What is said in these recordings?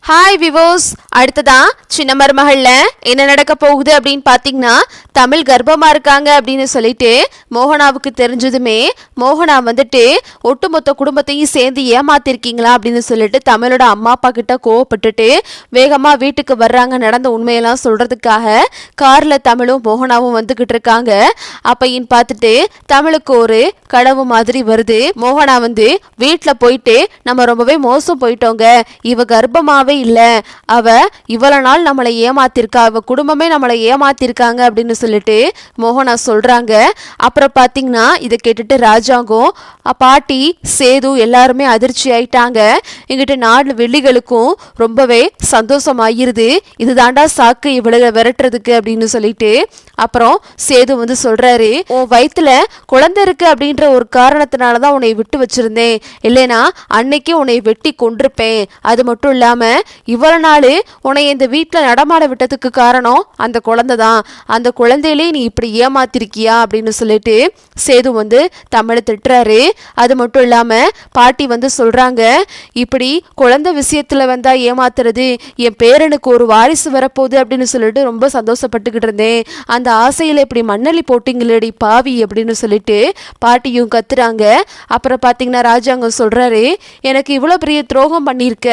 Hi விவோஸ், அடுத்ததா சின்ன மருமகள்ல என்ன நடக்க போகுது அப்படின்னு பாத்தீங்கன்னா, தமிழ் கர்ப்பமா இருக்காங்க அப்படின்னு சொல்லிட்டு மோகனாவுக்கு தெரிஞ்சதுமே மோகனா வந்துட்டு ஒட்டுமொத்த குடும்பத்தையும் சேர்ந்து ஏமாத்திருக்கீங்களா அப்படின்னு சொல்லிட்டு தமிழோட அம்மா அப்பா கிட்ட கோவப்பட்டுட்டு வேகமா வீட்டுக்கு வர்றாங்க. நடந்த உண்மையெல்லாம் சொல்றதுக்காக கார்ல தமிழும் மோகனாவும் வந்துகிட்டு இருக்காங்க. அப்பையும் பார்த்துட்டு தமிழுக்கு ஒரு கனவு மாதிரி வருது. மோகனா வந்து வீட்டுல போயிட்டு நம்ம ரொம்பவே மோசம் போயிட்டோங்க, இவ கர்ப்பமாவே இல்ல, அவ இவ்வளவு நாள் நம்மளை ஏமாத்திருக்கா, அவ குடும்பமே நம்மளை ஏமாத்திருக்காங்க அப்படின்னு சொல்லிட்டு மோகனா சொல்றாங்க. அப்புறம் பாத்தீங்கன்னா இதை கேட்டுட்டு ராஜாங்கம், பாட்டி, சேது எல்லாருமே அதிர்ச்சி ஆயிட்டாங்க. எங்கிட்ட 4 வெள்ளிகளுக்கும் ரொம்பவே சந்தோஷம் ஆகிருது, இதுதாண்டா சாக்கு இவ்வளவு விரட்டுறதுக்கு அப்படின்னு சொல்லிட்டு அப்புறம் சேது வந்து சொல்றாரு, உன் வயிற்றுல குழந்தை இருக்கு அப்படின்ற ஒரு காரணத்தினாலதான் உன்னை விட்டு வச்சிருந்தேன், இல்லைனா அன்னைக்கு உன்னை வெட்டி கொண்டிருப்பேன். அது மட்டும் இல்லாம இவ்வளவு நாள் உன்னை இந்த வீட்டில் நடமாட விட்டதுக்கு காரணம் அந்த குழந்தை தான், அந்த குழந்தையிலே நீ இப்படி ஏமாத்திருக்கியா அப்படின்னு சொல்லிட்டு சேது வந்து தமிழை திட்டுறாரு. அது மட்டும் இல்லாம பாட்டி வந்து சொல்றாங்க, இப்படி குழந்தை விஷயத்துல வந்தா ஏமாத்துறது, என் பேரனுக்கு ஒரு வாரிசு வரப்போகுது அப்படின்னு சொல்லிட்டு ரொம்ப சந்தோஷப்பட்டுக்கிட்டு இருந்தேன், அந்த ஆசையில இப்படி மண்ணலி போட்டிங்களேடி பாவி அப்படின்னு சொல்லிட்டு பாட்டியும் கத்துறாங்க. அப்புறம் பாத்தீங்கன்னா ராஜாங்கம் சொல்றாரு, எனக்கு இவ்வளவு பெரிய துரோகம் பண்ணியிருக்க,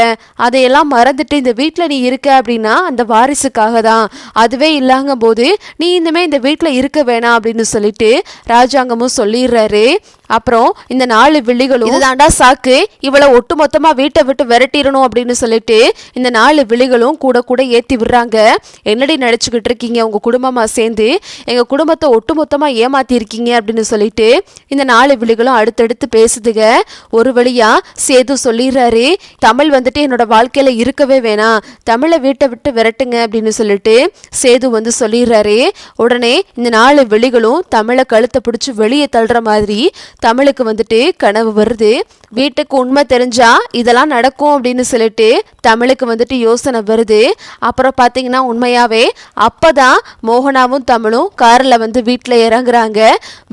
அதையெல்லாம் மறந்துட்டு இந்த வீட்டில் நீ இருக்க அப்படின்னா அந்த வாரிசுக்காக தான், அதுவே இல்லாங்க போது நீ இனிமே இந்த வீட்டில் இருக்க வேணாம் அப்படின்னு சொல்லிட்டு ராஜாங்கமும் சொல்லிடுறாரு. அப்புறம் இந்த 4 விழிகளும் இதுதாண்டா சாக்கு, இவளை ஒட்டு மொத்தமா வீட்டை விட்டு விரட்டிடணும் அப்படின்னு சொல்லிட்டு இந்த 4 விழிகளும் கூட கூட ஏத்தி விடுறாங்க. என்னடி நினைச்சுக்கிட்டு இருக்கீங்க, உங்க குடும்பமா சேர்ந்து எங்க குடும்பத்தை ஒட்டு மொத்தமா ஏமாத்தி இருக்கீங்க அப்படின்னு சொல்லிட்டு இந்த 4 விழிகளும் அடுத்தடுத்து பேசுதுங்க. ஒரு வழியா சேது சொல்லிடுறாரு, தமிழ் வந்துட்டு என்னோட வாழ்க்கையில இருக்கவே வேணாம், தமிழை வீட்டை விட்டு விரட்டுங்க அப்படின்னு சொல்லிட்டு சேது வந்து சொல்லிடுறாரு. உடனே இந்த 4 விழிகளும் தமிழை கழுத்தை பிடிச்சி வெளியே தள்ளுற மாதிரி தமிழுக்கு வந்துட்டு கனவு வருது. வீட்டுக்கு உண்மை தெரிஞ்சா இதெல்லாம் நடக்கும் அப்படின்னு சொல்லிட்டு தமிழுக்கு வந்துட்டு யோசனை வருது. அப்புறம் பார்த்தீங்கன்னா உண்மையாவே அப்பதான் மோகனாவும் தமிழும் காரில் வந்து வீட்டில் இறங்குறாங்க.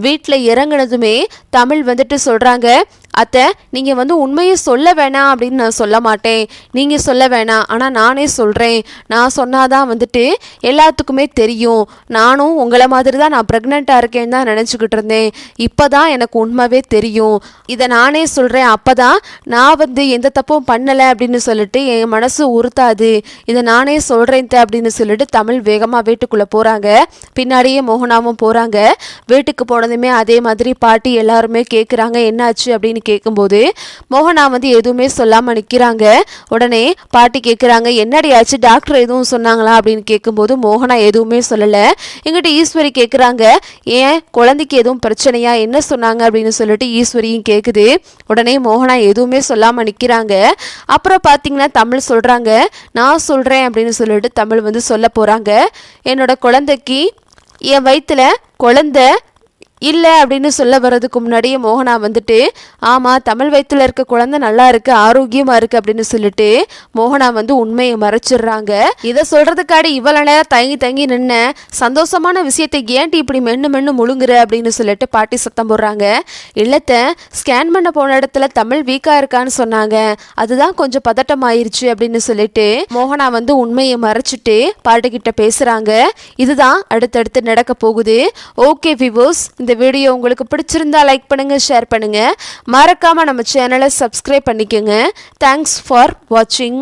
வீட்டில் இறங்குனதுமே தமிழ் வந்துட்டு சொல்றாங்க, அத்தை, நீங்கள் வந்து உண்மையை சொல்ல வேணாம் அப்படின்னு நான் சொல்ல மாட்டேன், நீங்கள் சொல்ல வேணாம், ஆனால் நானே சொல்கிறேன், நான் சொன்னாதான் வந்துட்டு எல்லாத்துக்குமே தெரியும், நானும் உங்களை மாதிரி தான் நான் ப்ரெக்னெண்ட்டாக இருக்கேன்னு தான் நினச்சிக்கிட்டு இருந்தேன், இப்போ தான் எனக்கு உண்மைவே தெரியும், இதை நானே சொல்கிறேன், அப்போ தான் நான் வந்து எந்த தப்பும் பண்ணலை அப்படின்னு சொல்லிட்டு என் மனசு உறுத்தாது, இதை நானே சொல்கிறேன் அப்படின்னு சொல்லிட்டு தமிழ் வேகமாக வீட்டுக்குள்ளே போகிறாங்க. பின்னாடியே மோகனாவும் போகிறாங்க. வீட்டுக்கு போனதுமே அதே மாதிரி பாட்டி எல்லாருமே கேட்குறாங்க, என்னாச்சு அப்படின்னு கேட்கும்போது மோகனா வந்து எதுவுமே சொல்லாம நிக்கிறாங்க. உடனே பாட்டி கேட்குறாங்க, என்னடி ஆச்சு, டாக்டர் எதுவும் சொன்னாங்களா அப்படின்னு கேட்கும்போது மோகனா எதுவுமே சொல்லல. எங்கிட்ட ஈஸ்வரி கேட்குறாங்க, ஏன் குழந்தைக்கு எதுவும் பிரச்சனையா, என்ன சொன்னாங்க அப்படின்னு சொல்லிட்டு ஈஸ்வரியும் கேட்குது. உடனே மோகனா எதுவுமே சொல்லாம நிக்கிறாங்க. அப்புறம் பாத்தீங்கன்னா தமிழ் சொல்றாங்க, நான் சொல்றேன் அப்படின்னு சொல்லிட்டு தமிழ் வந்து சொல்ல போறாங்க, என்னோட குழந்தைக்கு என் வயிற்றுல குழந்தை இல்லை அப்படின்னு சொல்ல வர்றதுக்கு முன்னாடியே மோகனா வந்துட்டு, ஆமாம், தமிழ் வயிற்றுல இருக்க குழந்தை நல்லா இருக்கு, ஆரோக்கியமாக இருக்குது அப்படின்னு சொல்லிட்டு மோகனா வந்து உண்மையை மறைச்சிடுறாங்க. இதை சொல்கிறதுக்காடி இவ்வளோ நேரம் தங்கி தங்கி நின்ன சந்தோஷமான விஷயத்தை ஏன்ட்டு இப்படி மென்று முழுங்குற அப்படின்னு சொல்லிட்டு பாட்டி சத்தம் போடுறாங்க. இல்லத்தை ஸ்கேன் பண்ண போன இடத்துல தமிழ் வீக்காக இருக்கான்னு சொன்னாங்க, அதுதான் கொஞ்சம் பதட்டமாயிருச்சு அப்படின்னு சொல்லிட்டு மோகனா வந்து உண்மையை மறைச்சிட்டு பாட்டிக்கிட்ட பேசுகிறாங்க. இதுதான் அடுத்தடுத்து நடக்க போகுது. ஓகே விவோஸ், இந்த வீடியோ உங்களுக்கு பிடிச்சிருந்தா லைக் பண்ணுங்க, ஷேர் பண்ணுங்க, மறக்காம நம்ம சேனலை சப்ஸ்கிரைப் பண்ணிக்கோங்க. தேங்க்ஸ் ஃபார் வாட்சிங்.